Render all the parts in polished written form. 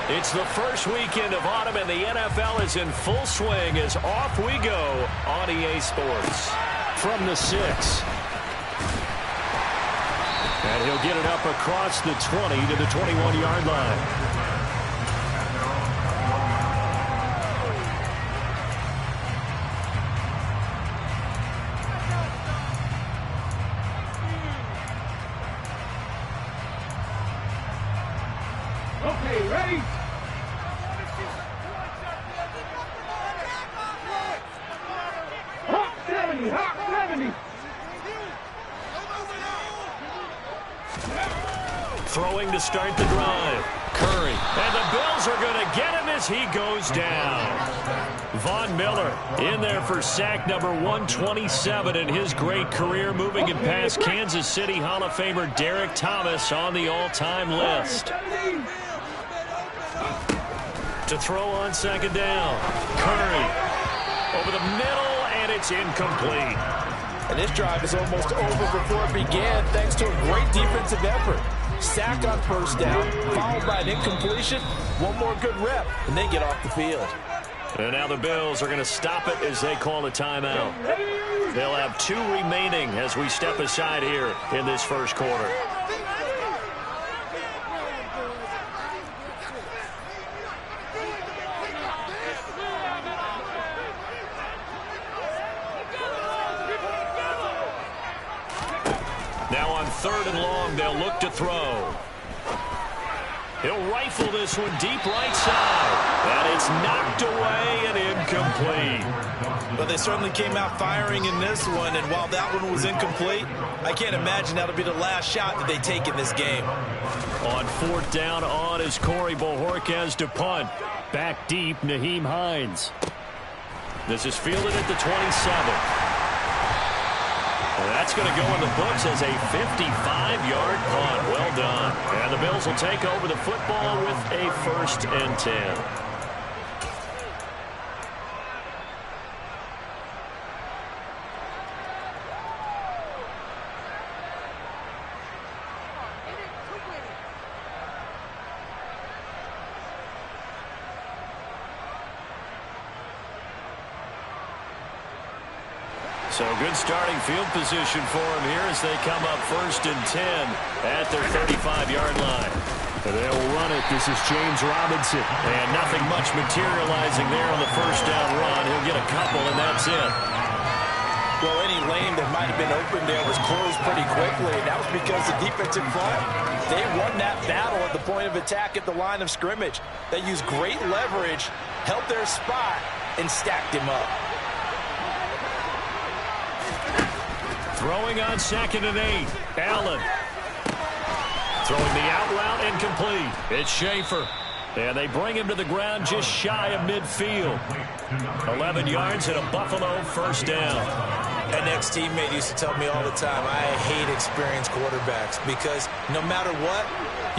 It's the first weekend of autumn, and the NFL is in full swing as off we go on EA Sports. From the 6. And he'll get it up across the 20 to the 21-yard line. Okay, ready? Hot 70, hot 70. Throwing to start the drive. Curry. And the Bills are going to get him as he goes down. Von Miller in there for sack number 127 in his great career, moving it past Kansas City Hall of Famer Derek Thomas on the all-time list. To throw on second down. Curry over the middle, and it's incomplete. And this drive is almost over before it began thanks to a great defensive effort. Sack on first down, followed by an incompletion. One more good rep, and they get off the field. And now the Bills are going to stop it as they call a timeout. They'll have 2 remaining as we step aside here in this first quarter. Now on 3rd and long, they'll look to throw. He'll rifle this one deep right side. And it's knocked away and incomplete. But they certainly came out firing in this one, and while that one was incomplete, I can't imagine that'll be the last shot that they take in this game. On 4th down on is Corey Bojorquez to punt. Back deep, Nyheim Hines. This is fielded at the 27. That's going to go in the books as a 55-yard punt. Well done. And the Bills will take over the football with a 1st and 10. So good starting field position for him here as they come up 1st and 10 at their 35-yard line. They'll run it. This is James Robinson. And nothing much materializing there on the 1st down run. He'll get a couple, and that's it. Well, any lane that might have been open there was closed pretty quickly, and that was because the defensive front, they won that battle at the point of attack at the line of scrimmage. They used great leverage, held their spot, and stacked him up. Throwing on 2nd and 8. Allen. Throwing the out route incomplete. It's Schaefer. And they bring him to the ground just shy of midfield. 11 yards and a Buffalo 1st down. An ex-teammate used to tell me all the time, I hate experienced quarterbacks because no matter what,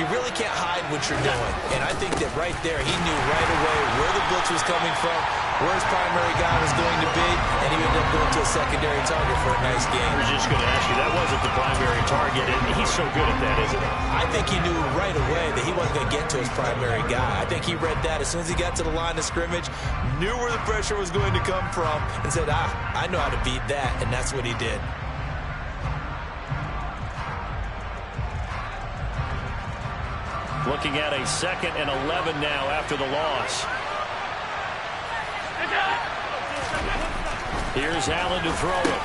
you really can't hide what you're doing. And I think that right there, he knew right away where the blitz was coming from, where his primary guy was going to be, and he ended up going to a secondary target for a nice game. I was just going to ask you, that wasn't the primary target, and he's so good at that, isn't he? I think he knew right away that he wasn't going to get to his primary guy. I think he read that as soon as he got to the line of scrimmage, knew where the pressure was going to come from, and said, I know how to beat that, and that's what he did. Looking at a 2nd and 11 now after the loss. Here's Allen to throw it.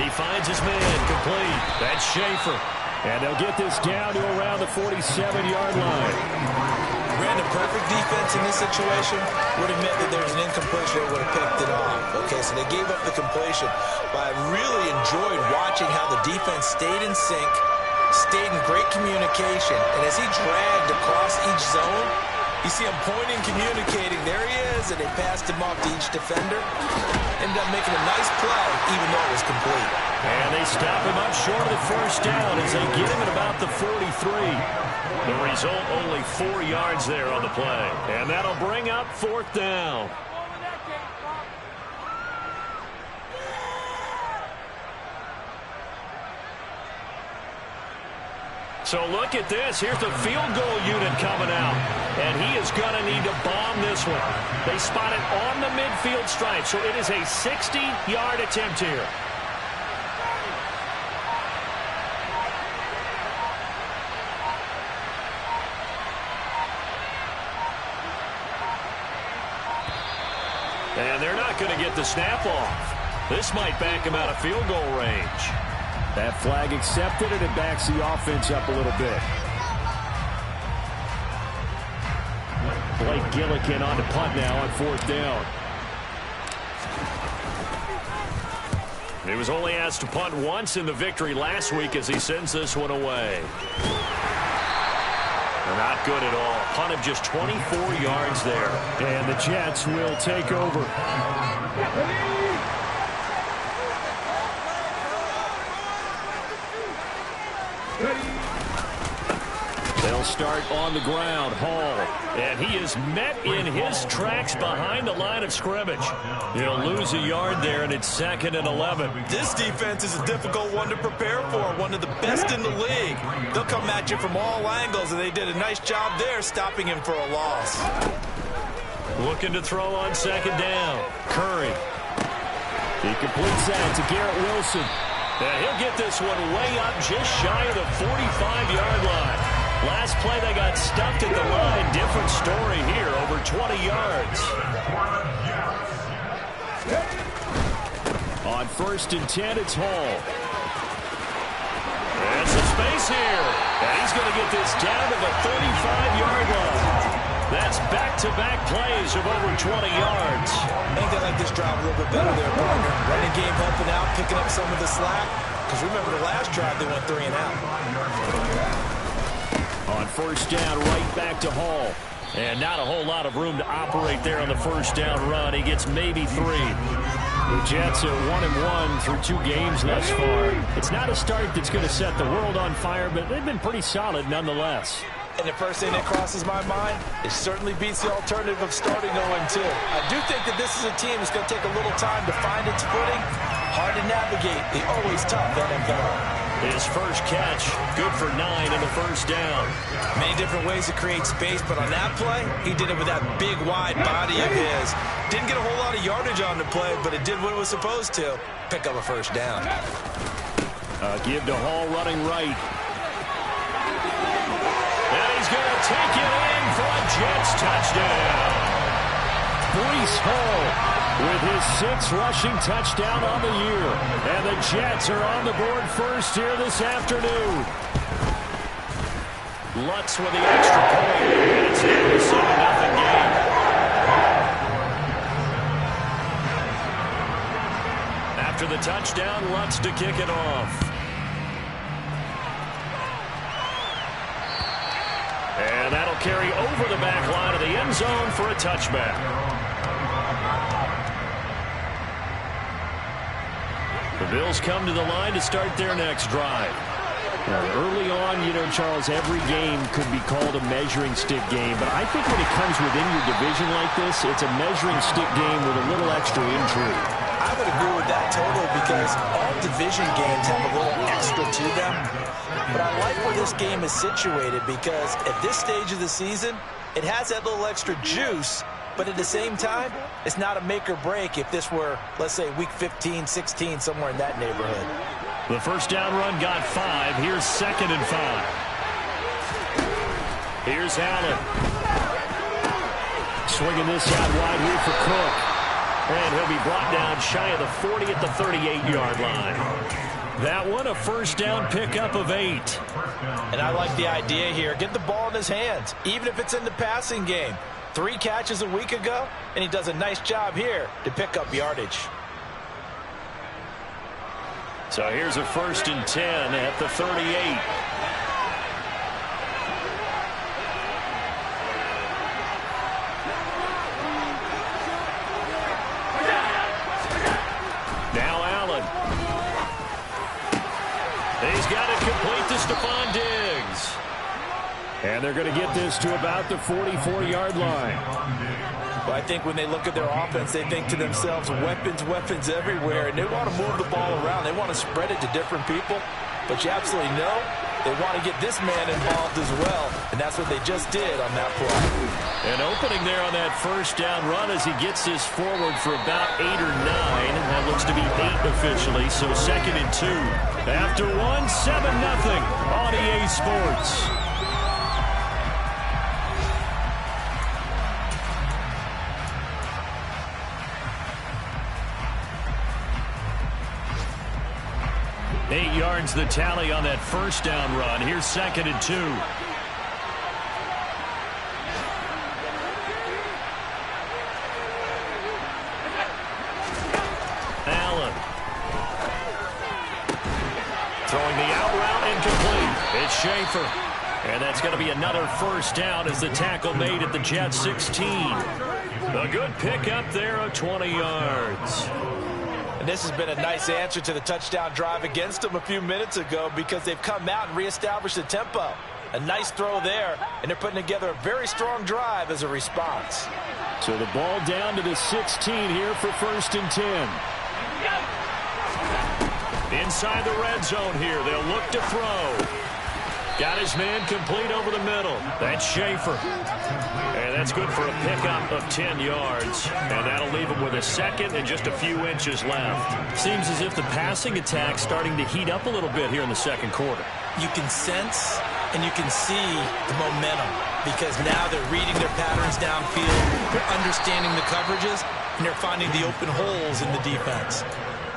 He finds his man complete. That's Schaefer. And they'll get this down to around the 47-yard line. Ran a perfect defense in this situation. Would have meant that there's an incompletion. They would have picked it off. Okay, so they gave up the completion. But I really enjoyed watching how the defense stayed in sync, stayed in great communication. And as he dragged across each zone, you see him pointing, communicating. There he is, and they passed him off to each defender. Ended up making a nice play, even though it was complete. And they stop him up short of the 1st down as they get him at about the 43. The result, only 4 yards there on the play. And that'll bring up 4th down. So look at this. Here's the field goal unit coming out. And he is going to need to bomb this one. They spot it on the midfield stripe. So it is a 60-yard attempt here. And they're not going to get the snap off. This might back him out of field goal range. That flag accepted, and it backs the offense up a little bit. Blake Gillikin on the punt now on 4th down. He was only asked to punt once in the victory last week as he sends this one away. They're not good at all. Punt of just 24 yards there. And the Jets will take over. They'll start on the ground. Hall. And he is met in his tracks behind the line of scrimmage. He'll lose a yard there, and it's 2nd and 11. This defense is a difficult one to prepare for, one of the best in the league. They'll come at you from all angles, and they did a nice job there stopping him for a loss. Looking to throw on 2nd down. Curry. He completes that to Garrett Wilson. And he'll get this one way up just shy of the 45-yard line. Last play, they got stuffed at the line. Different story here, over 20 yards. On 1st and 10, it's Hall. And some space here. And he's going to get this down to the 35-yard line. That's back-to-back plays of over 20 yards. I think they like this drive a little bit better there, partner. Running game helping out, picking up some of the slack. Because remember the last drive, they went 3 and out. On 1st down, right back to Hall. And not a whole lot of room to operate there on the 1st down run. He gets maybe 3. The Jets are 1-1 through 2 games thus far. It's not a start that's going to set the world on fire, but they've been pretty solid nonetheless. And the first thing that crosses my mind, it certainly beats the alternative of starting 0-2. I do think that this is a team that's going to take a little time to find its footing. Hard to navigate the always tough NFL. His first catch, good for 9 in the 1st down. Many different ways to create space, but on that play, he did it with that big, wide body of his. Didn't get a whole lot of yardage on the play, but it did what it was supposed to. Pick up a 1st down. Give to Hall running right. And he's going to take it in for a Jets touchdown. Breece Hall with his 6th rushing touchdown on the year. And the Jets are on the board first here this afternoon. Lutz with the extra point. And it's now a 7-0 game. After the touchdown, Lutz to kick it off. And that'll carry over the back line of the end zone for a touchback. The Bills come to the line to start their next drive. Early on, Charles, every game could be called a measuring stick game. But I think when it comes within your division like this, it's a measuring stick game with a little extra intrigue. I would agree with that totally because all division games have a little extra to them. But I like where this game is situated because at this stage of the season, it has that little extra juice. But at the same time, it's not a make or break if this were, let's say, week 15, 16, somewhere in that neighborhood. The 1st down run got 5. Here's 2nd and 5. Here's Allen. Swinging this out wide here for Cook. And he'll be brought down shy of the 40 at the 38-yard line. That one, a 1st down pickup of 8. And I like the idea here. Get the ball in his hands, even if it's in the passing game. 3 catches a week ago, and he does a nice job here to pick up yardage. So here's a 1st and 10 at the 38. Now Allen. He's got it complete to Stephon Diggs. And they're going to get this to about the 44-yard line. Well, I think when they look at their offense, they think to themselves, weapons, weapons everywhere, and they want to move the ball around. They want to spread it to different people. But you absolutely know they want to get this man involved as well, and that's what they just did on that play. An opening there on that first down run as he gets this forward for about 8 or 9. That looks to be 8 officially, so 2nd and 2. After 1, 7-0 on EA Sports. Eight yards the tally on that first down run. Here's 2nd and 2. Allen. Throwing the out route incomplete. It's Schaefer. And that's going to be another first down as the tackle made at the Jet 16. A good pickup there of 20 yards. And this has been a nice answer to the touchdown drive against them a few minutes ago because they've come out and reestablished the tempo. A nice throw there, and they're putting together a very strong drive as a response. So the ball down to the 16 here for 1st and 10. Inside the red zone here, they'll look to throw. Got his man complete over the middle. That's Schaefer. And that's good for a pickup of 10 yards. And that'll leave him with a 2nd and just a few inches left. Seems as if the passing attack's starting to heat up a little bit here in the 2nd quarter. You can sense and you can see the momentum because now they're reading their patterns downfield, they're understanding the coverages, and they're finding the open holes in the defense.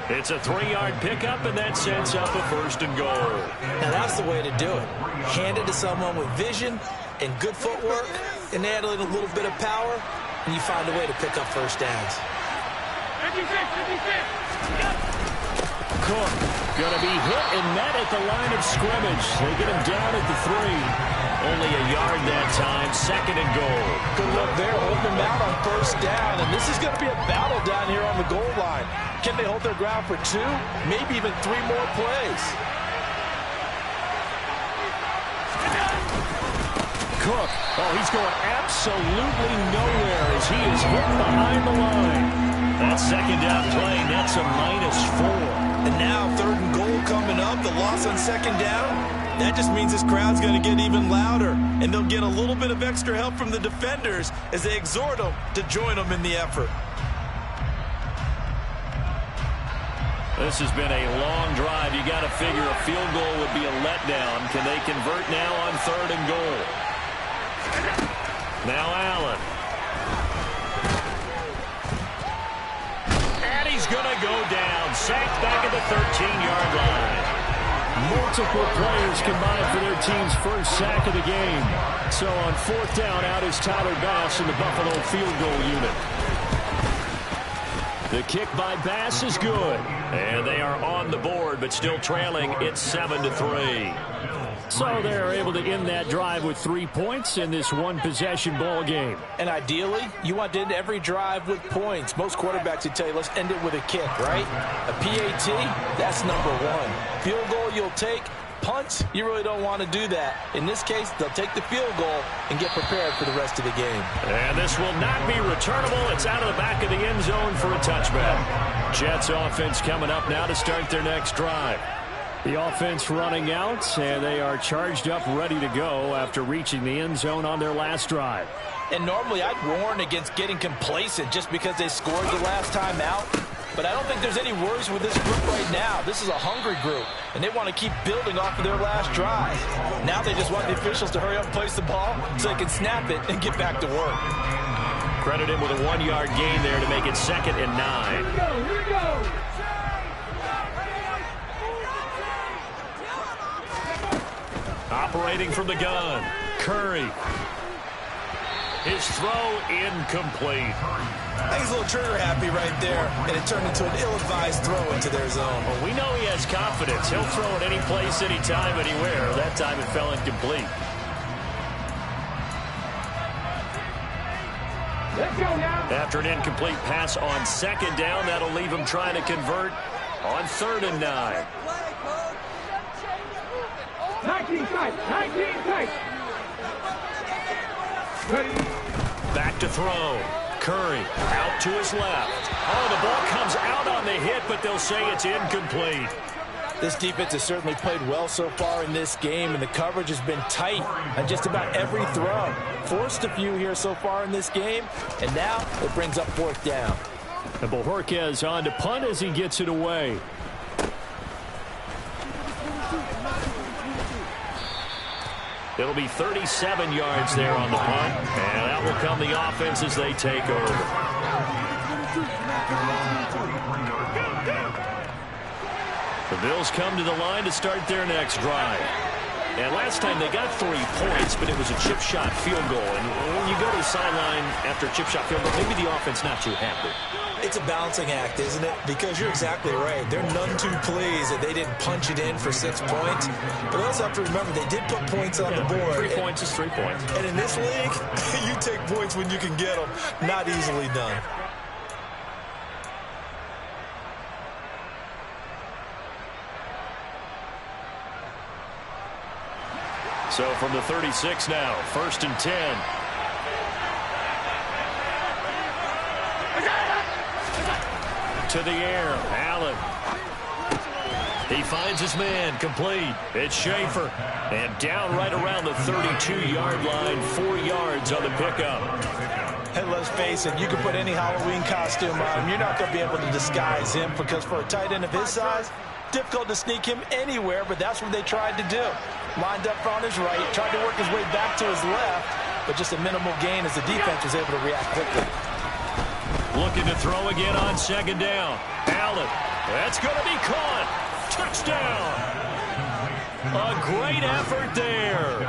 It's a 3-yard pickup, and that sets up a 1st and goal. Now that's the way to do it. Hand it to someone with vision and good footwork, and add in a little bit of power, and you find a way to pick up first downs. 56, 56. Cook going to be hit and met at the line of scrimmage. They get him down at the 3. Only a yard that time, 2nd and goal. Good look there, holding them out on first down, and this is going to be a battle down here on the goal line. Can they hold their ground for 2, maybe even 3 more plays? Cook, oh, he's going absolutely nowhere as he is hit behind the line. That 2nd down play, that's a -4. And now 3rd and goal coming up, the loss on 2nd down. That just means this crowd's going to get even louder, and they'll get a little bit of extra help from the defenders as they exhort them to join them in the effort. This has been a long drive. You got to figure a field goal would be a letdown. Can they convert now on 3rd and goal? Now Allen. And he's going to go down. Sacked back at the 13-yard line. Multiple players combined for their team's first sack of the game. So on 4th down, out is Tyler Bass in the Buffalo field goal unit. The kick by Bass is good. And they are on the board, but still trailing. It's 7-3. So they're able to end that drive with 3 points in this one-possession ball game. And ideally, you want to end every drive with points. Most quarterbacks would tell you, let's end it with a kick, right? A PAT, that's number 1. Field goal you'll take. Punts, you really don't want to do that. In this case, they'll take the field goal and get prepared for the rest of the game. And this will not be returnable. It's out of the back of the end zone for a touchback. Jets offense coming up now to start their next drive. The offense running out, and they are charged up, ready to go after reaching the end zone on their last drive. And normally I'd warn against getting complacent just because they scored the last time out. But I don't think there's any worries with this group right now. This is a hungry group, and they want to keep building off of their last drive. Now they just want the officials to hurry up and place the ball so they can snap it and get back to work. Credit him with a 1-yard gain there to make it 2nd and 9. Here we go, here we go. Operating from the gun, Curry. His throw incomplete. I think he's a little trigger happy right there, and it turned into an ill-advised throw into their zone. Well, we know he has confidence. He'll throw it any place, anytime, anywhere. That time it fell incomplete. Let's go now. After an incomplete pass on 2nd down, that'll leave him trying to convert on 3rd and 9. 19 tight, 19 tight. Ready. Back to throw. Curry out to his left. Oh, the ball comes out on the hit, but they'll say it's incomplete. This defense has certainly played well so far in this game, and the coverage has been tight on just about every throw. Forced a few here so far in this game, and now it brings up 4th down. And Bojorquez on to punt as he gets it away. It'll be 37 yards there on the punt, and that will come the offense as they take over. The Bills come to the line to start their next drive. And last time they got 3 points, but it was a chip shot field goal. And when you go to the sideline after a chip shot field goal, maybe the offense not too happy. It's a balancing act, isn't it? Because you're exactly right. They're none too pleased that they didn't punch it in for 6 points. But also have to remember, they did put points on the board. 3 points is 3 points. And in this league, you take points when you can get them. Not easily done. So from the 36 now, 1st and 10. To the air, Allen. He finds his man, complete. It's Schaefer. And down right around the 32-yard line, 4 yards on the pickup. And let's face it, you can put any Halloween costume on him. You're not going to be able to disguise him, because for a tight end of his size, difficult to sneak him anywhere, but that's what they tried to do. Lined up on his right, tried to work his way back to his left, but just a minimal gain as the defense was able to react quickly. Looking to throw again on 2nd down. Allen, that's going to be caught. Touchdown. A great effort there.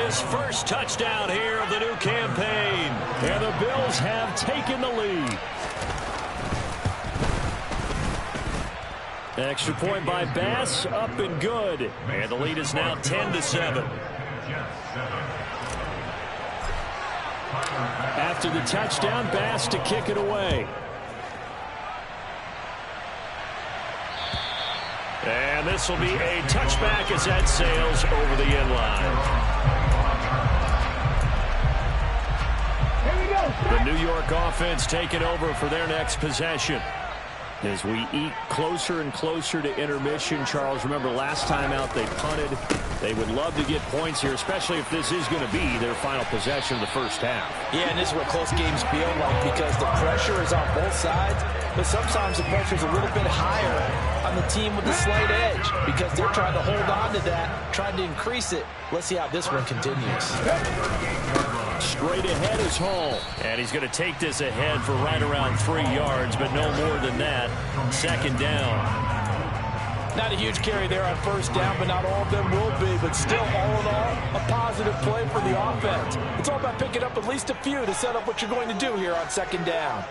His first touchdown here of the new campaign. And the Bills have taken the lead. Extra point by Bass, up and good. And the lead is now 10-7. After the touchdown, Bass to kick it away. And this will be a touchback as that sails over the end line. Here we go. The New York offense taking over for their next possession. As we eat closer and closer to intermission, Charles, remember last time out they punted. They would love to get points here, especially if this is going to be their final possession of the first half. Yeah, and this is what close games feel like, because the pressure is on both sides, but sometimes the pressure is a little bit higher on the team with the slight edge, because they're trying to hold on to that, trying to increase it. Let's see how this one continues. Straight ahead is Hall. And he's going to take this ahead for right around 3 yards, but no more than that. 2nd down. Not a huge carry there on 1st down, but not all of them will be. But still, all in all, a positive play for the offense. It's all about picking up at least a few to set up what you're going to do here on 2nd down.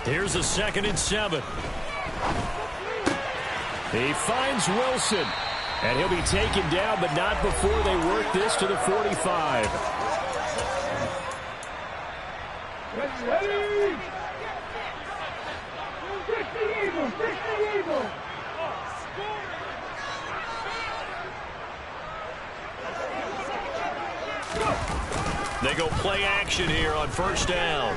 Here's a 2nd and 7. He finds Wilson. And he'll be taken down, but not before they work this to the 45. Ready! 60 Eagles! 60 Eagles! They go play action here on 1st down.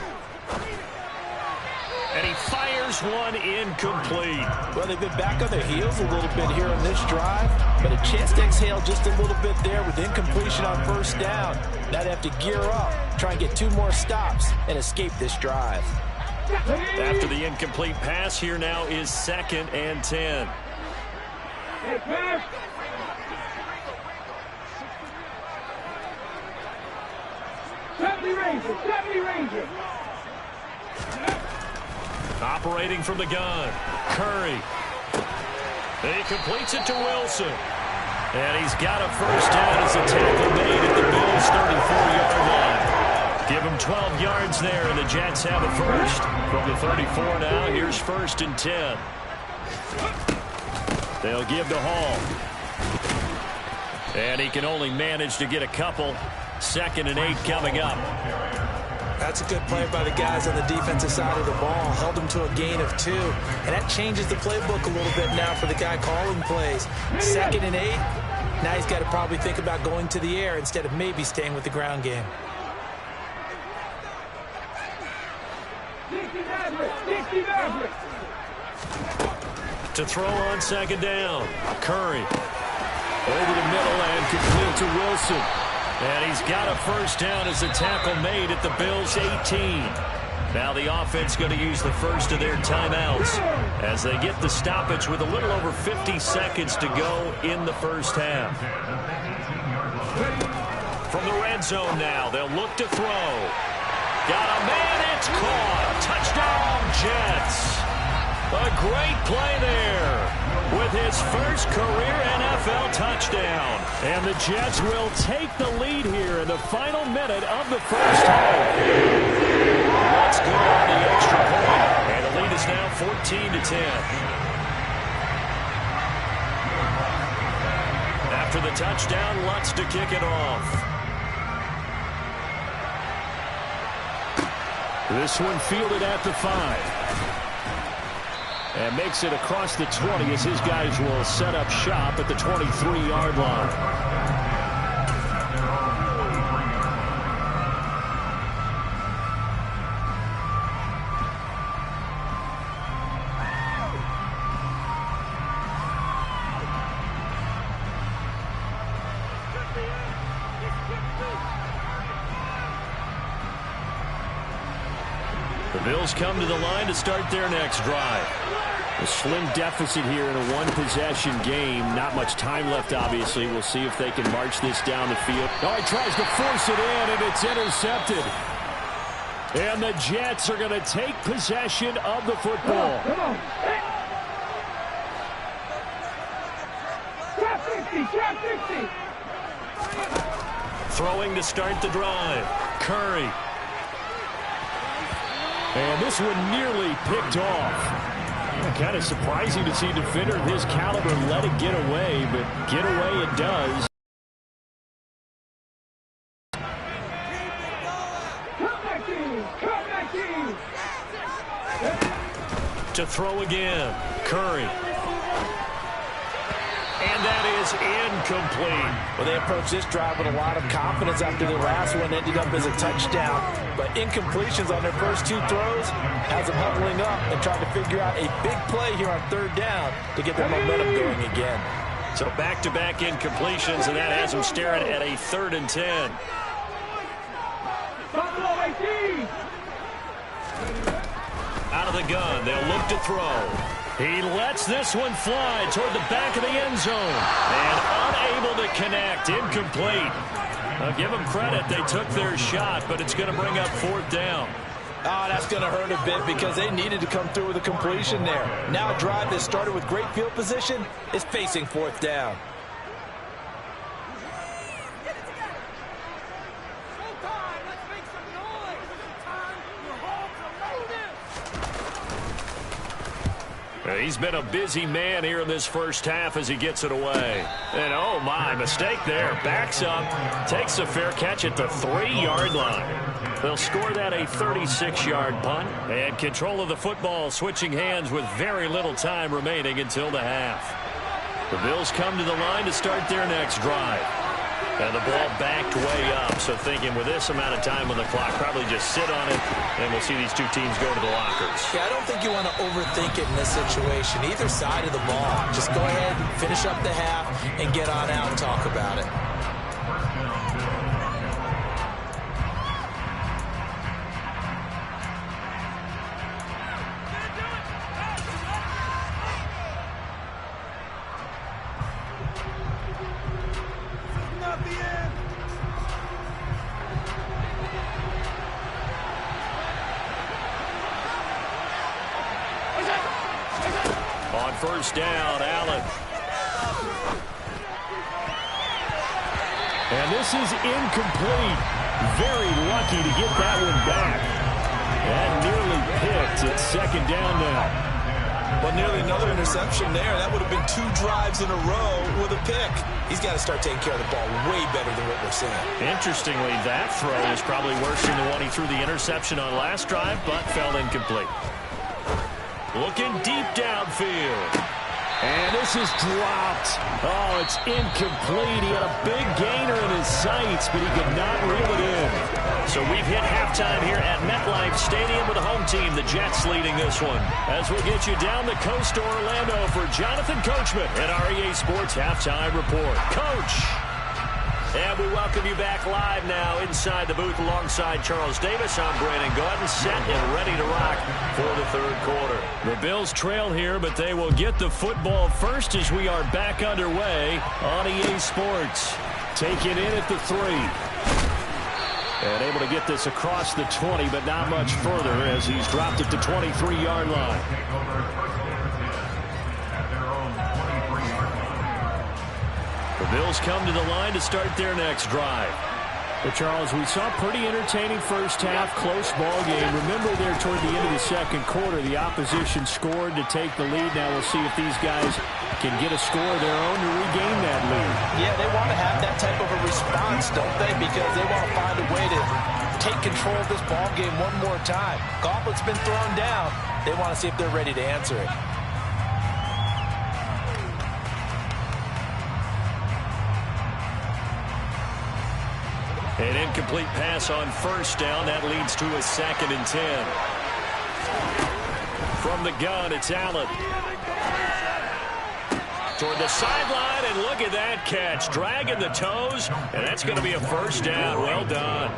And he fires one incomplete. Well, they've been back on their heels a little bit here on this drive, but a chance to exhale just a little bit there with incompletion on 1st down. Now they have to gear up, try and get 2 more stops, and escape this drive. After the incomplete pass, here now is 2nd and 10. Hey, pass! Seventy Ranger! Operating from the gun, Curry. He completes it to Wilson. And he's got a 1st down as a tackle made at the Bills' 34-yard line. Give him 12 yards there, and the Jets have a 1st. From the 34 now, here's 1st and 10. They'll give to Hall. And he can only manage to get a couple. 2nd and 8 coming up. That's a good play by the guys on the defensive side of the ball. Held them to a gain of 2. And that changes the playbook a little bit now for the guy calling plays. 2nd and 8. Now he's got to probably think about going to the air instead of maybe staying with the ground game. 60 Maverick! 60 Maverick! To throw on second down. Curry. Over the middle and complete to Wilson. And he's got a first down as the tackle made at the Bills' 18. Now the offense going to use the first of their timeouts as they get the stoppage with a little over 50 seconds to go in the first half. From the red zone now, they'll look to throw. Got a man, it's caught. Touchdown, Jets. A great play there with his first career NFL touchdown. And the Jets will take the lead here in the final minute of the first half. Let's go on the extra point. And the lead is now 14-10. After the touchdown, Lutz to kick it off. This one fielded at the 5. And makes it across the 20 as his guys will set up shop at the 23-yard line. The Bills come to the line to start their next drive. A slim deficit here in a one-possession game. Not much time left, obviously. We'll see if they can march this down the field. Oh, he tries to force it in, and it's intercepted. And the Jets are going to take possession of the football. Come on. Trap 50, trap 50. Throwing to start the drive. Curry. And this one nearly picked off. Kind of surprising to see a defender of his caliber let it get away, but get away it does. To throw again. Curry. And that is incomplete. Well, they approached this drive with a lot of confidence after their last one ended up as a touchdown. But incompletions on their first two throws has them huddling up and trying to figure out a big play here on third down to get their momentum going again. So back-to-back incompletions, and that has them staring at a 3rd and 10. Out of the gun, they'll look to throw. He lets this one fly toward the back of the end zone. And unable to connect. Incomplete. I'll give them credit. They took their shot, but it's going to bring up 4th down. Oh, that's going to hurt a bit because they needed to come through with a completion there. Now a drive that started with great field position is facing 4th down. He's been a busy man here in this first half as he gets it away. And oh my, mistake there. Backs up, takes a fair catch at the 3-yard line. They'll score that a 36-yard punt. And control of the football switching hands with very little time remaining until the half. The Bills come to the line to start their next drive. And the ball backed way up, so thinking with this amount of time on the clock, probably just sit on it, and we'll see these two teams go to the lockers. Yeah, I don't think you want to overthink it in this situation. Either side of the ball. Just go ahead, finish up the half, and get on out and talk about it. On first down, Allen. And this is incomplete. Very lucky to get that one back. And nearly picked. It's 2nd down now. Well, nearly another interception there. That would have been 2 drives in a row with a pick. He's got to start taking care of the ball way better than what we're seeing. Interestingly, that throw is probably worse than the one he threw the interception on last drive, but fell incomplete. Looking deep downfield. And this is dropped. Oh, it's incomplete. He had a big gainer in his sights, but he could not reel it in. So we've hit halftime here at MetLife Stadium with the home team, the Jets, leading this one. As we get you down the coast to Orlando for Jonathan Coachman at our EA Sports Halftime Report. Coach! And we welcome you back live now inside the booth alongside Charles Davis. I'm Brandon Gaudin, set and ready to rock for the third quarter. The Bills trail here, but they will get the football first as we are back underway on EA Sports. Taking in at the 3. And able to get this across the 20, but not much further as he's dropped it to 23-yard line. The Bills come to the line to start their next drive. But Charles, we saw a pretty entertaining first half, close ball game. Remember there toward the end of the second quarter, the opposition scored to take the lead. Now we'll see if these guys can get a score of their own to regain that lead. Yeah, they want to have that type of a response, don't they? Because they want to find a way to take control of this ball game one more time. Gauntlet's been thrown down. They want to see if they're ready to answer it. An incomplete pass on first down. That leads to a 2nd and 10. From the gun, it's Allen. Toward the sideline, and look at that catch. Dragging the toes, and that's going to be a first down. Well done.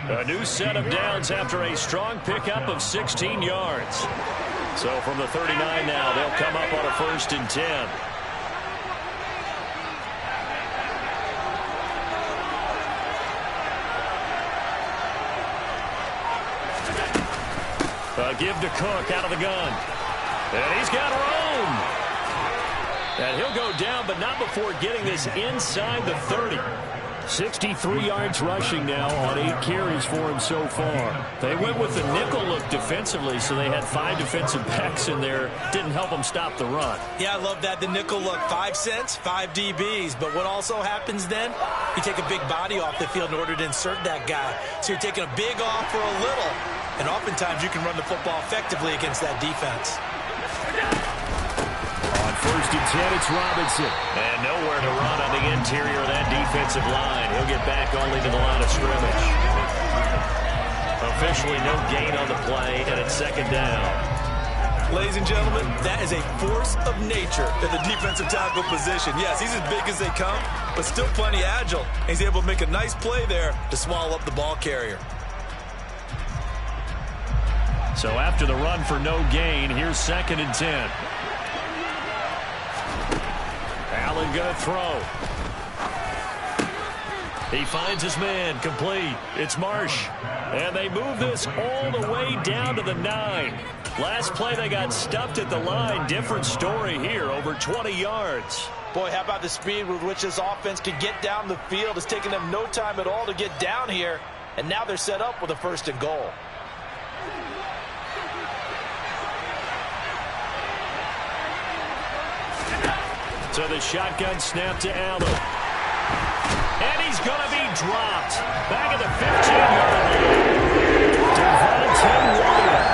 A new set of downs after a strong pickup of 16 yards. So from the 39 now, they'll come up on a 1st and 10. Give to Cook out of the gun. And he's got room. And he'll go down, but not before getting this inside the 30. 63 yards rushing now on 8 carries for him so far. They went with the nickel look defensively, so they had 5 defensive backs in there. Didn't help them stop the run. Yeah, I love that. The nickel look, 5 cents, 5 DBs. But what also happens then? You take a big body off the field in order to insert that guy. So you're taking a big off for a little. And oftentimes you can run the football effectively against that defense. On 1st and 10, it's Robinson. And nowhere to run on the interior of that defensive line. He'll get back only to the line of scrimmage. Officially no gain on the play, and it's 2nd down. Ladies and gentlemen, that is a force of nature in the defensive tackle position. Yes, he's as big as they come, but still plenty agile. And he's able to make a nice play there to swallow up the ball carrier. So after the run for no gain, here's 2nd and 10. Allen going to throw. He finds his man, complete. It's Marsh. And they move this all the way down to the 9. Last play, they got stuffed at the line. Different story here, over 20 yards. Boy, how about the speed with which this offense could get down the field? It's taken them no time at all to get down here. And now they're set up with a 1st and goal. So the shotgun snap to Allen. And he's going to be dropped. Back at the 15-yard line. Devontae Wyatt.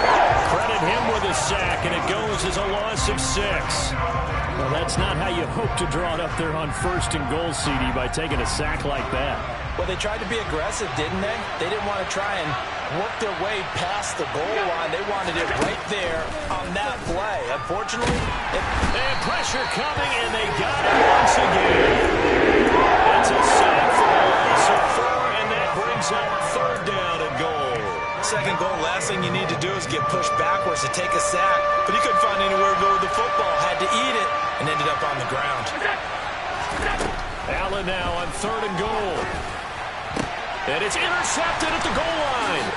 Credit him with a sack, and it goes as a loss of 6. Well, that's not how you hope to draw it up there on 1st and goal, CD, by taking a sack like that. Well, they tried to be aggressive, didn't they? They didn't want to try and work their way past the goal line. They wanted it right there on that play. Unfortunately, and pressure coming, and they got it once again. It's a sack for a loss of 4, and that brings up 3rd down and goal. 2nd goal, last thing you need to do is get pushed backwards to take a sack. But he couldn't find anywhere to go with the football. Had to eat it and ended up on the ground. Allen now on 3rd and goal. And it's intercepted at the goal line.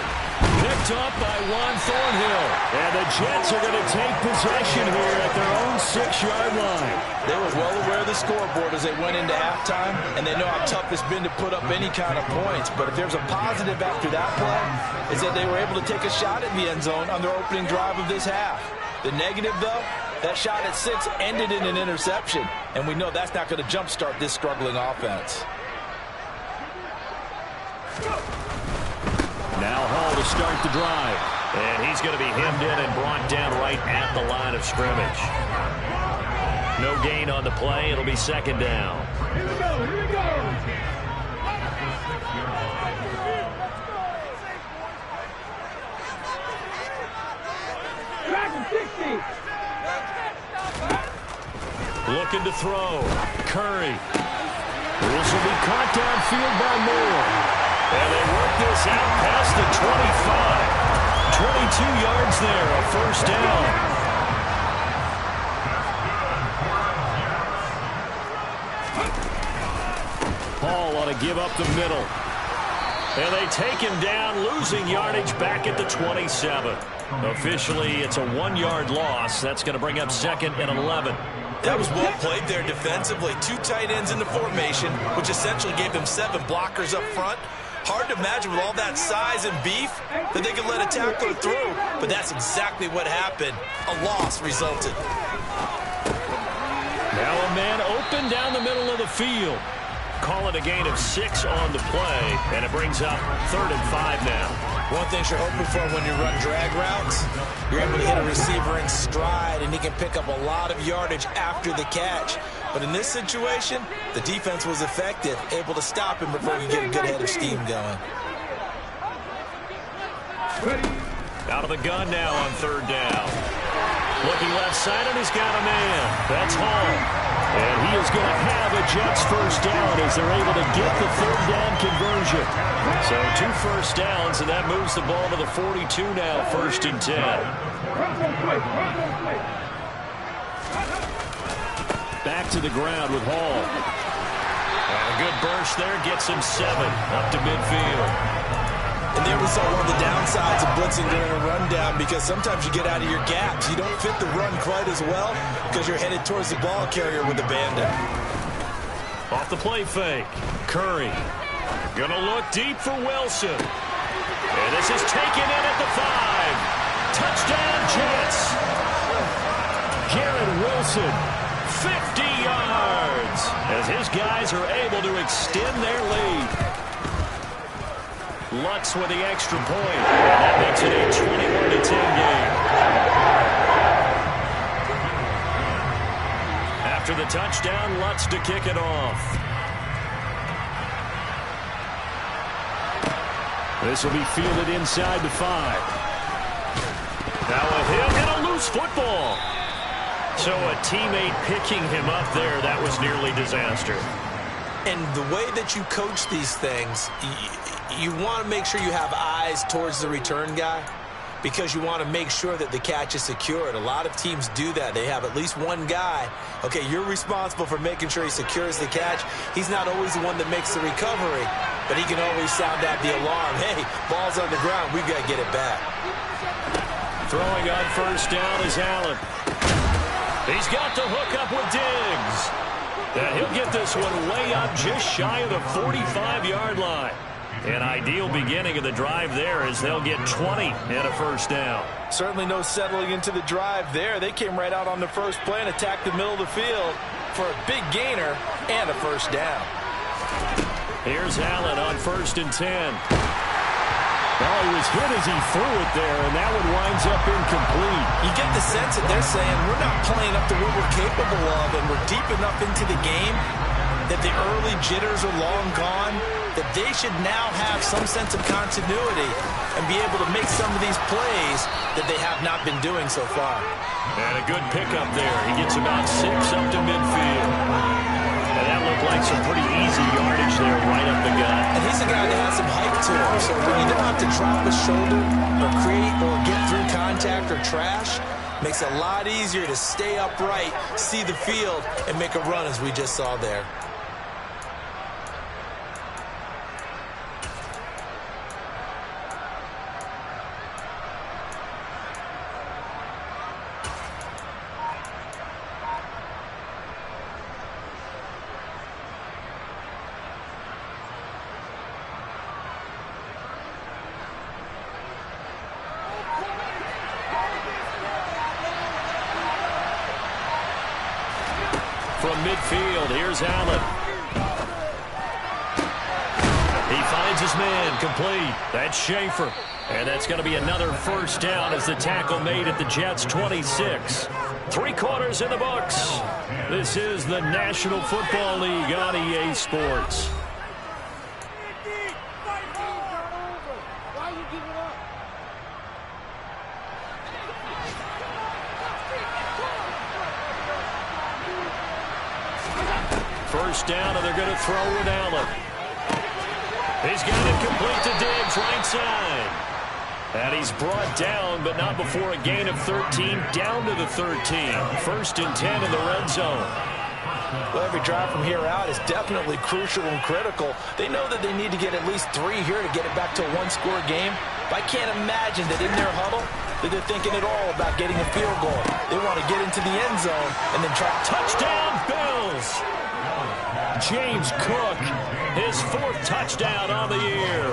Picked up by Juan Thornhill. And the Jets are going to take possession here at their own 6-yard line. They were well aware of the scoreboard as they went into halftime, and they know how tough it's been to put up any kind of points. But if there's a positive after that play, is that they were able to take a shot at the end zone on their opening drive of this half. The negative, though, that shot at 6 ended in an interception, and we know that's not going to jumpstart this struggling offense. Now Hall to start the drive. And he's going to be hemmed in and brought down right at the line of scrimmage. No gain on the play. It'll be second down. Here we go, here we go. Track and 60. Looking to throw. Curry. This will be caught downfield by Moore. And they work this out past the 25. 22 yards there, a first down. Paul on to give up the middle. And they take him down, losing yardage back at the 27. Officially, it's a 1-yard loss. That's going to bring up second and 11. That was well played there defensively. 2 tight ends in the formation, which essentially gave them 7 blockers up front. Hard to imagine with all that size and beef that they could let a tackler through. But that's exactly what happened. A loss resulted. Now a man open down the middle of the field. Call it a gain of 6 on the play, and it brings up 3rd and 5 now. One thing you're hoping for when you run drag routes, you're able to hit a receiver in stride, and he can pick up a lot of yardage after the catch. But in this situation, the defense was effective, able to stop him before you get a good head of steam going. Out of the gun now on 3rd down. Looking left side, and he's got a man. That's Hall. And he is going to have a Jets first down as they're able to get the 3rd down conversion. So 2 first downs, and that moves the ball to the 42 now, 1st and 10. Back to the ground with Hall. And a good burst there gets him 7 up to midfield. And there we saw one of the downsides of blitzing during a rundown, because sometimes you get out of your gaps. You don't fit the run quite as well because you're headed towards the ball carrier with a bandit. Off the play fake. Curry. Gonna look deep for Wilson. And this is taken in at the 5. Touchdown Jets. Garrett Wilson. 50 yards as his guys are able to extend their lead. Lutz with the extra point. And that makes it a 21-10 game. After the touchdown, Lutz to kick it off. This will be fielded inside the 5. Now a hit and a loose football. So a teammate picking him up there, that was nearly disaster. And the way that you coach these things, you want to make sure you have eyes towards the return guy, because you want to make sure that the catch is secured. A lot of teams do that. They have at least one guy. Okay, you're responsible for making sure he secures the catch. He's not always the one that makes the recovery, but he can always sound out the alarm. Hey, ball's on the ground. We've got to get it back. Throwing on first down is Allen. He's got the hook up with Diggs. And he'll get this one way up just shy of the 45-yard line. An ideal beginning of the drive there as they'll get 20 and a first down. Certainly no settling into the drive there. They came right out on the first play and attacked the middle of the field for a big gainer and a first down. Here's Allen on 1st and 10. Well, he was hit as he threw it there, and that one winds up incomplete. You get the sense that they're saying we're not playing up to what we're capable of, and we're deep enough into the game that the early jitters are long gone, that they should now have some sense of continuity and be able to make some of these plays that they have not been doing so far. And a good pickup there. He gets about 6 up to midfield. And that looked like some pretty easy yardage there right up the gut. And he's a guy that has some height to him, so when you don't have to drop a shoulder or create or get through contact or trash, makes it a lot easier to stay upright, see the field, and make a run as we just saw there. From midfield, here's Allen. He finds his man, complete. That's Schaefer. And that's going to be another first down as the tackle made at the Jets' 26. 3 quarters in the books. This is the National Football League on EA Sports. First down, and they're going to throw with Allen. He's got it complete to Diggs, right side. And he's brought down, but not before a gain of 13, down to the 13. First and 10 in the red zone. Well, every drive from here out is definitely crucial and critical. They know that they need to get at least 3 here to get it back to a one-score game. But I can't imagine that in their huddle that they're thinking at all about getting a field goal. They want to get into the end zone and then try. Touchdown, Bills! James Cook, his 4th touchdown on the year.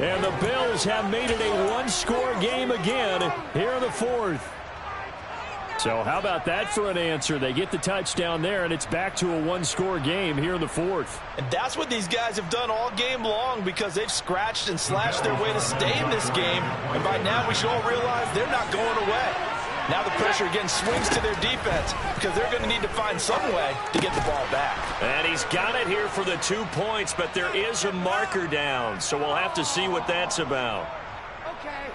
And the Bills have made it a one-score game again here in the 4th. So how about that for an answer? They get the touchdown there, and it's back to a one-score game here in the 4th. And that's what these guys have done all game long, because they've scratched and slashed their way to stay in this game. And by now we should all realize they're not going away. Now the pressure again swings to their defense, because they're going to need to find some way to get the ball back. And he's got it here for the 2 points, but there is a marker down, so we'll have to see what that's about. Okay,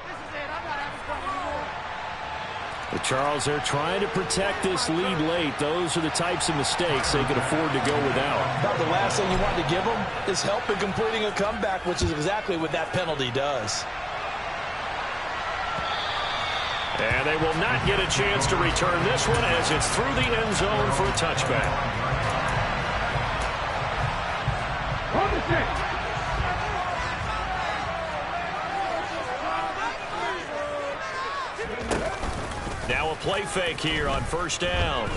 this is it. I'm not having fun anymore. But Charles, they're trying to protect this lead late. Those are the types of mistakes they can afford to go without. About the last thing you want to give them is help in completing a comeback, which is exactly what that penalty does. And they will not get a chance to return this one as it's through the end zone for a touchback. On the stick. Now a play fake here on first down.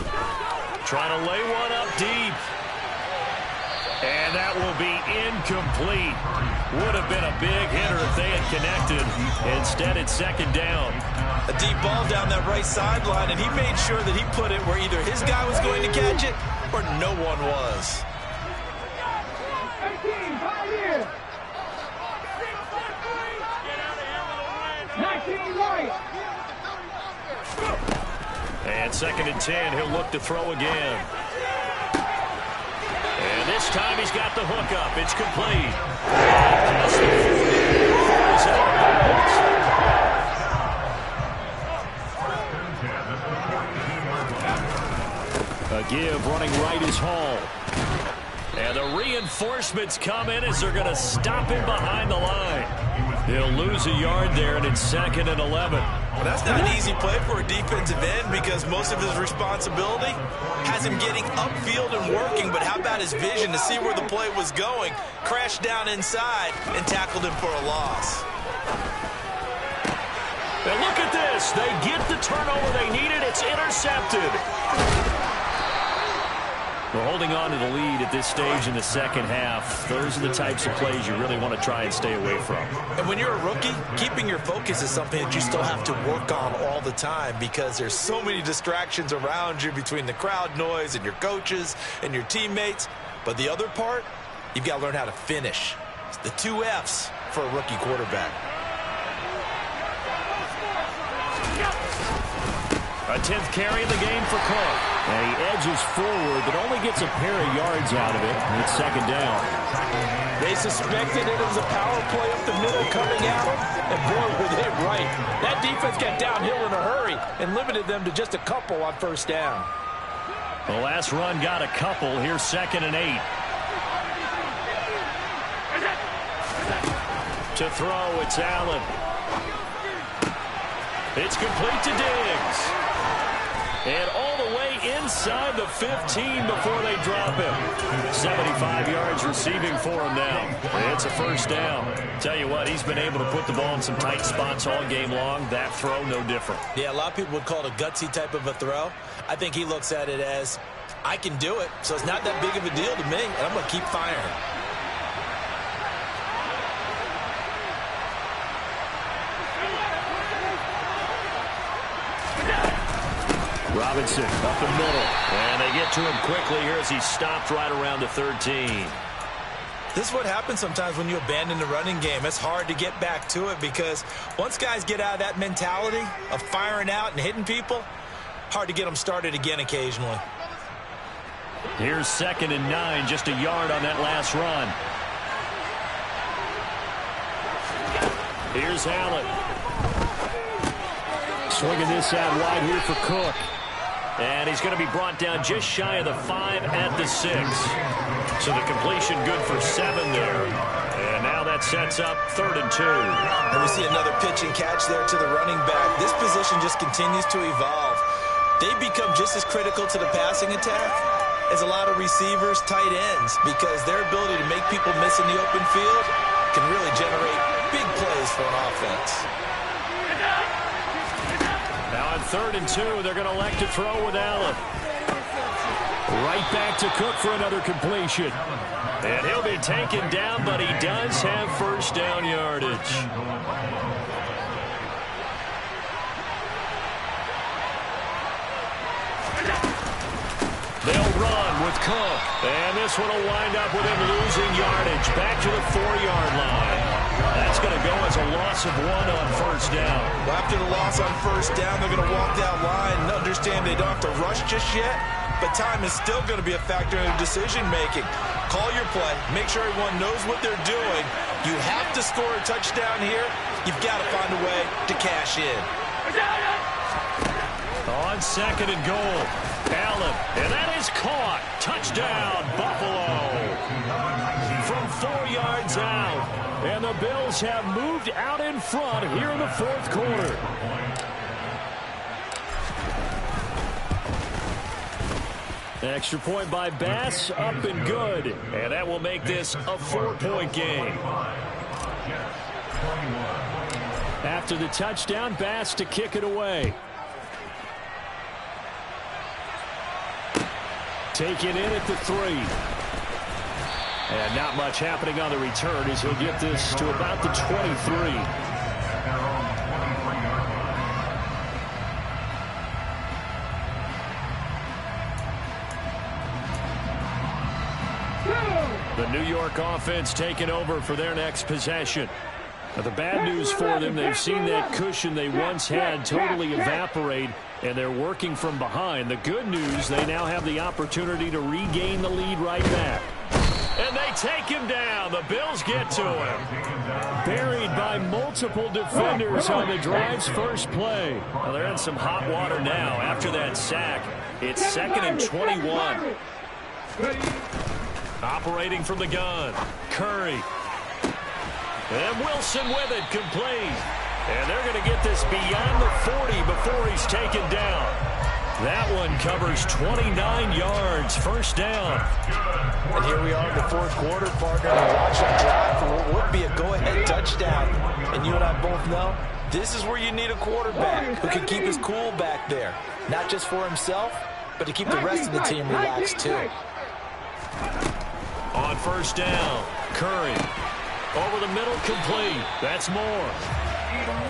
Trying to lay one up deep. And that will be incomplete. Would have been a big hitter if they had connected. Instead, it's second down. A deep ball down that right sideline, and he made sure that he put it where either his guy was going to catch it or no one was. 18, 5 years. 19, right. And second and 10, he'll look to throw again. And this time he's got the hook up. It's complete. Past the 40. Falls out of bounds. A give running right is Hall. And the reinforcements come in as they're going to stop him behind the line. He'll lose a yard there, and it's second and 11. Well, that's not an easy play for a defensive end, because most of his responsibility has him getting upfield and working, but how about his vision to see where the play was going, crashed down inside, and tackled him for a loss. And look at this. They get the turnover they needed. It's intercepted. We're holding on to the lead at this stage in the second half. Those are the types of plays you really want to try and stay away from. And when you're a rookie, keeping your focus is something that you still have to work on all the time, because there's so many distractions around you between the crowd noise and your coaches and your teammates. But the other part, you've got to learn how to finish. It's the 2 F's for a rookie quarterback. A 10th carry in the game for Cook. And he edges forward, but only gets a pair of yards out of it. It's second down. They suspected it was a power play up the middle coming at them, and boy, were they right. That defense got downhill in a hurry and limited them to just a couple on first down. The last run got a couple. Here's second and 8. To throw, it's Allen. It's complete to Diggs. And all the way inside the 15 before they drop him. 75 yards receiving for him now. It's a first down. Tell you what, he's been able to put the ball in some tight spots all game long. That throw, no different. Yeah, a lot of people would call it a gutsy type of a throw. I think he looks at it as, I can do it, so it's not that big of a deal to me, and I'm going to keep firing. Robinson up the middle. And they get to him quickly here as he's stopped right around the 13. This is what happens sometimes when you abandon the running game. It's hard to get back to it, because once guys get out of that mentality of firing out and hitting people, hard to get them started again occasionally. Here's 2nd and 9, just a yard on that last run. Here's Allen. Swinging this out wide here for Cook. And he's going to be brought down just shy of the 5 at the 6. So the completion good for 7 there. And now that sets up 3rd and 2. And we see another pitch and catch there to the running back. This position just continues to evolve. They become just as critical to the passing attack as a lot of receivers, tight ends, because their ability to make people miss in the open field can really generate big plays for an offense. Now on 3rd and 2, they're going to elect to throw with Allen. Right back to Cook for another completion. And he'll be taken down, but he does have first down yardage. They'll run with Cook. And this one will wind up with him losing yardage. Back to the 4-yard line. That's going to go as a loss of 1 on first down. Well, after the loss on first down, they're going to walk that line and understand they don't have to rush just yet. But time is still going to be a factor in their decision-making. Call your play. Make sure everyone knows what they're doing. You have to score a touchdown here. You've got to find a way to cash in. On 2nd and goal, Allen, and that is caught. Touchdown, Buffalo. From 4 yards out, and the Bills have moved out in front here in the 4th quarter. Extra point by Bass, up and good. And that will make this a 4-point game. After the touchdown, Bass to kick it away. Taken in at the 3. And not much happening on the return as he'll get this to about the 23. The New York offense taking over for their next possession. Now, the bad news for them, they've seen that cushion they once had totally evaporate, and they're working from behind. The good news, they now have the opportunity to regain the lead right back. And they take him down. The Bills get to him. Buried by multiple defenders on the drive's first play. Well, they're in some hot water now after that sack. It's 2nd and 21. Operating from the gun, Curry. And Wilson with it, complete. And they're going to get this beyond the 40 before he's taken down. That one covers 29 yards, first down. And here we are in the 4th quarter, partner, and watch them drive for what would be a go-ahead touchdown. And you and I both know this is where you need a quarterback who can keep his cool back there. Not just for himself, but to keep the rest of the team relaxed too. On first down, Curry. Over the middle, complete. That's more.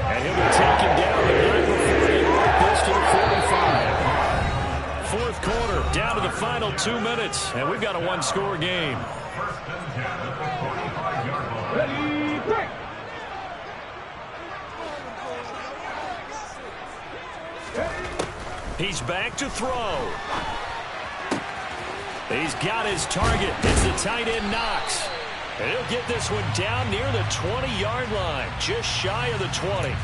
And he'll be taken down the line before he worked this to the 45. 4th quarter, down to the final 2 minutes, and we've got a 1-score game. He's back to throw. He's got his target. It's the tight end Knox. And he'll get this one down near the 20-yard line, just shy of the 20.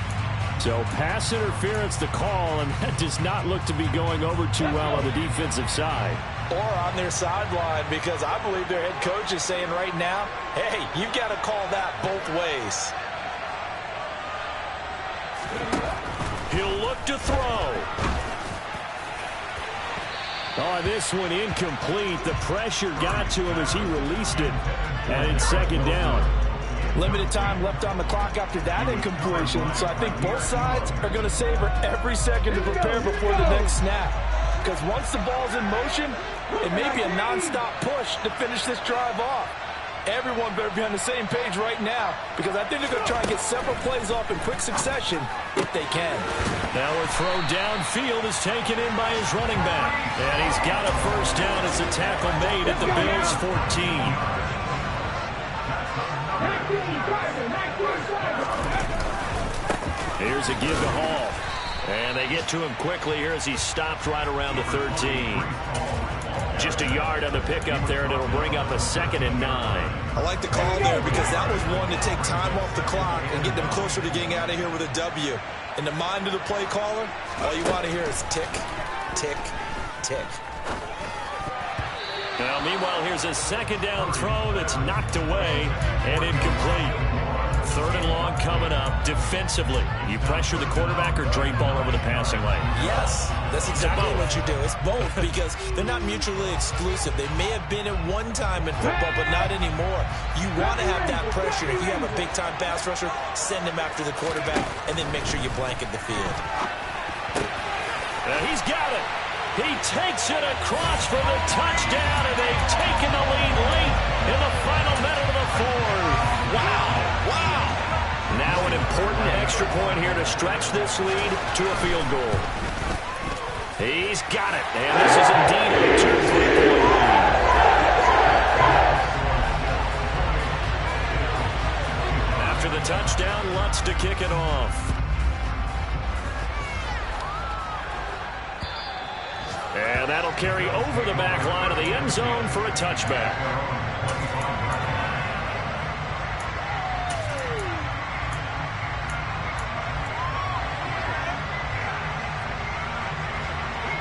So pass interference the call, and that does not look to be going over too well on the defensive side. Or on their sideline, because I believe their head coach is saying right now, hey, you've got to call that both ways. He'll look to throw. Oh, this one incomplete. The pressure got to him as he released it. And it's 2nd down. Limited time left on the clock after that incompletion, so I think both sides are going to savor every second to prepare before the next snap. Because once the ball's in motion, it may be a nonstop push to finish this drive off. Everyone better be on the same page right now, because I think they're going to try and get several plays off in quick succession if they can. Now a throw downfield is taken in by his running back. And he's got a first down as a tackle made at the Bills' 14. Here's a give to Hall. And they get to him quickly here as he stopped right around the 13. Just a yard on the pickup there, and it'll bring up a 2nd and 9. I like the call there because that was one to take time off the clock and get them closer to getting out of here with a W. In the mind of the play caller, all you want to hear is tick, tick, tick. Now, meanwhile, here's a 2nd down throw that's knocked away and incomplete. 3rd and long coming up. Defensively, you pressure the quarterback or drape all over the passing lane? Yes, that's exactly what you do. It's both because they're not mutually exclusive. They may have been at one time in football, but not anymore. You want to have that pressure. If you have a big-time pass rusher, send him after the quarterback, and then make sure you blanket the field. He's got it. He takes it across for the touchdown, and they've taken the lead late in the final minute of the 4th. Wow. Now an important extra point here to stretch this lead to a field goal. He's got it, and this is indeed a 2-3-point lead. After the touchdown, Lutz to kick it off. And that'll carry over the back line of the end zone for a touchback.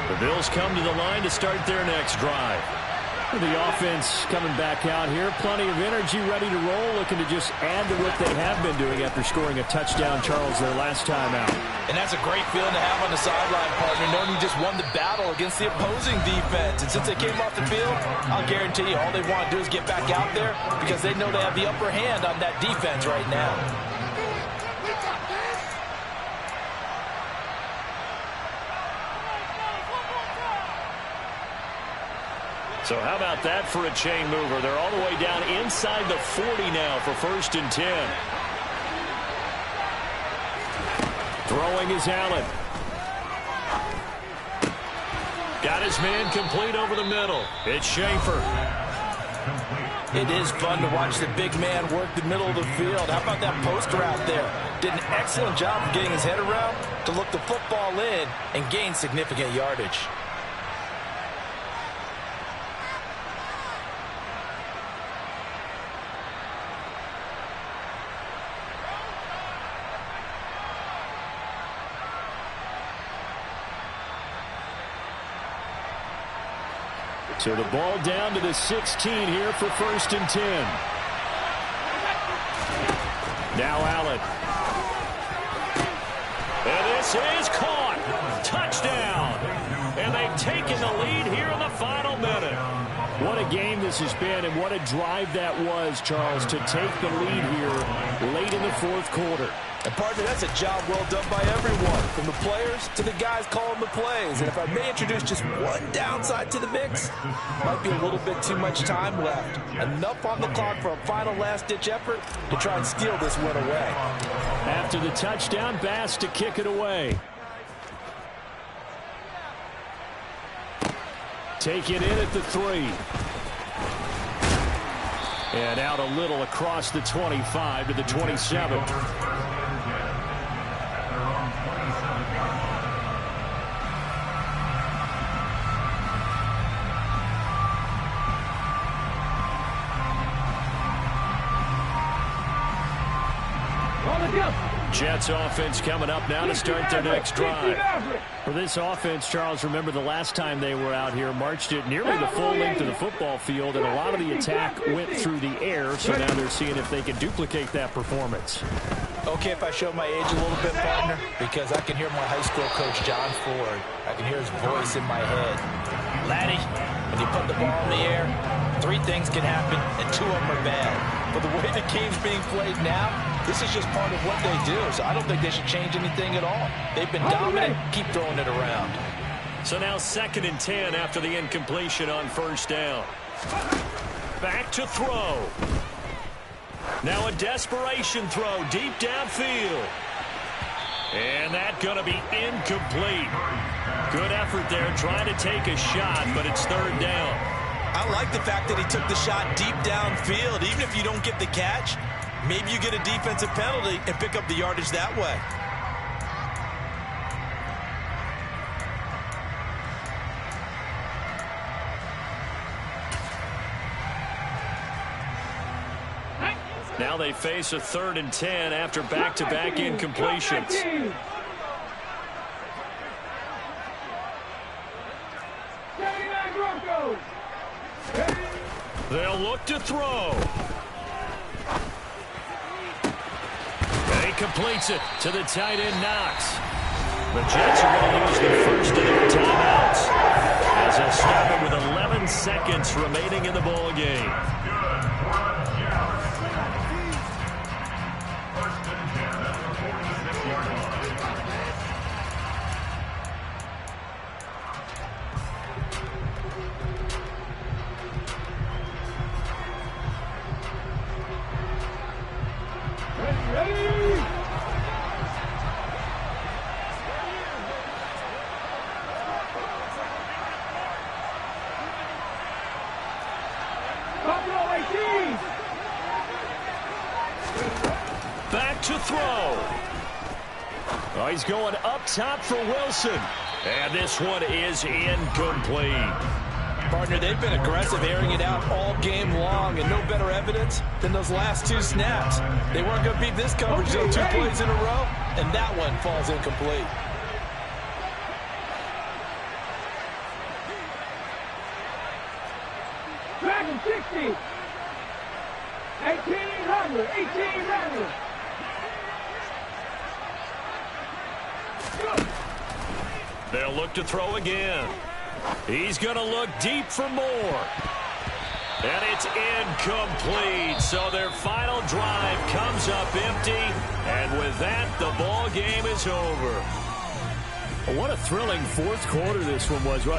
The Bills come to the line to start their next drive. The offense coming back out here. Plenty of energy, ready to roll, looking to just add to what they have been doing after scoring a touchdown, Charles, their last time out. And that's a great feeling to have on the sideline, partner, knowing you just won the battle against the opposing defense. And since they came off the field, I'll guarantee you all they want to do is get back out there because they know they have the upper hand on that defense right now. So how about that for a chain mover? They're all the way down inside the 40 now for 1st and 10. Throwing is Allen. Got his man complete over the middle. It's Schaefer. It is fun to watch the big man work the middle of the field. How about that post route there? Did an excellent job of getting his head around to look the football in and gain significant yardage. So the ball down to the 16 here for 1st and 10. Now Allen. And this is caught. Touchdown. And they've taken the lead here in the final minute. What a game this has been, and what a drive that was, Charles, to take the lead here late in the 4th quarter. And, partner, that's a job well done by everyone, from the players to the guys calling the plays. And if I may introduce just one downside to the mix, might be a little bit too much time left. Enough on the clock for a final last-ditch effort to try and steal this win away. After the touchdown, Bass to kick it away. Take it in at the 3. And out a little across the 25 to the 27. Jets offense coming up now to start their next drive. For this offense, Charles, remember the last time they were out here, marched it nearly the full length of the football field, and a lot of the attack went through the air, so now they're seeing if they can duplicate that performance. Okay, if I show my age a little bit, partner, because I can hear my high school coach, John Ford. I can hear his voice in my head. Laddie, when you put the ball in the air, 3 things can happen, and 2 of them are bad. But the way the game's being played now, this is just part of what they do. So I don't think they should change anything at all. They've been dominant. Keep throwing it around. So now 2nd and 10 after the incompletion on 1st down. Back to throw. Now a desperation throw deep downfield. And that's going to be incomplete. Good effort there trying to take a shot, but it's 3rd down. I like the fact that he took the shot deep downfield. Even if you don't get the catch, maybe you get a defensive penalty and pick up the yardage that way. Now they face a 3rd and 10 after back-to-back incompletions. They'll look to throw. And he completes it to the tight end, Knox. The Jets are going to use the first of their timeouts as they'll stop it with 11 seconds remaining in the ball game. Back to throw. Oh, he's going up top for Wilson. And this one is incomplete. Partner, they've been aggressive, airing it out all game long, and no better evidence than those last 2 snaps. They weren't going to beat this coverage, though, 2 plays in a row, and that one falls incomplete. Dragon 60. 1800. 1800. They'll look to throw again. He's going to look deep for more. And it's incomplete. So their final drive comes up empty. And with that, the ball game is over. What a thrilling 4th quarter this one was.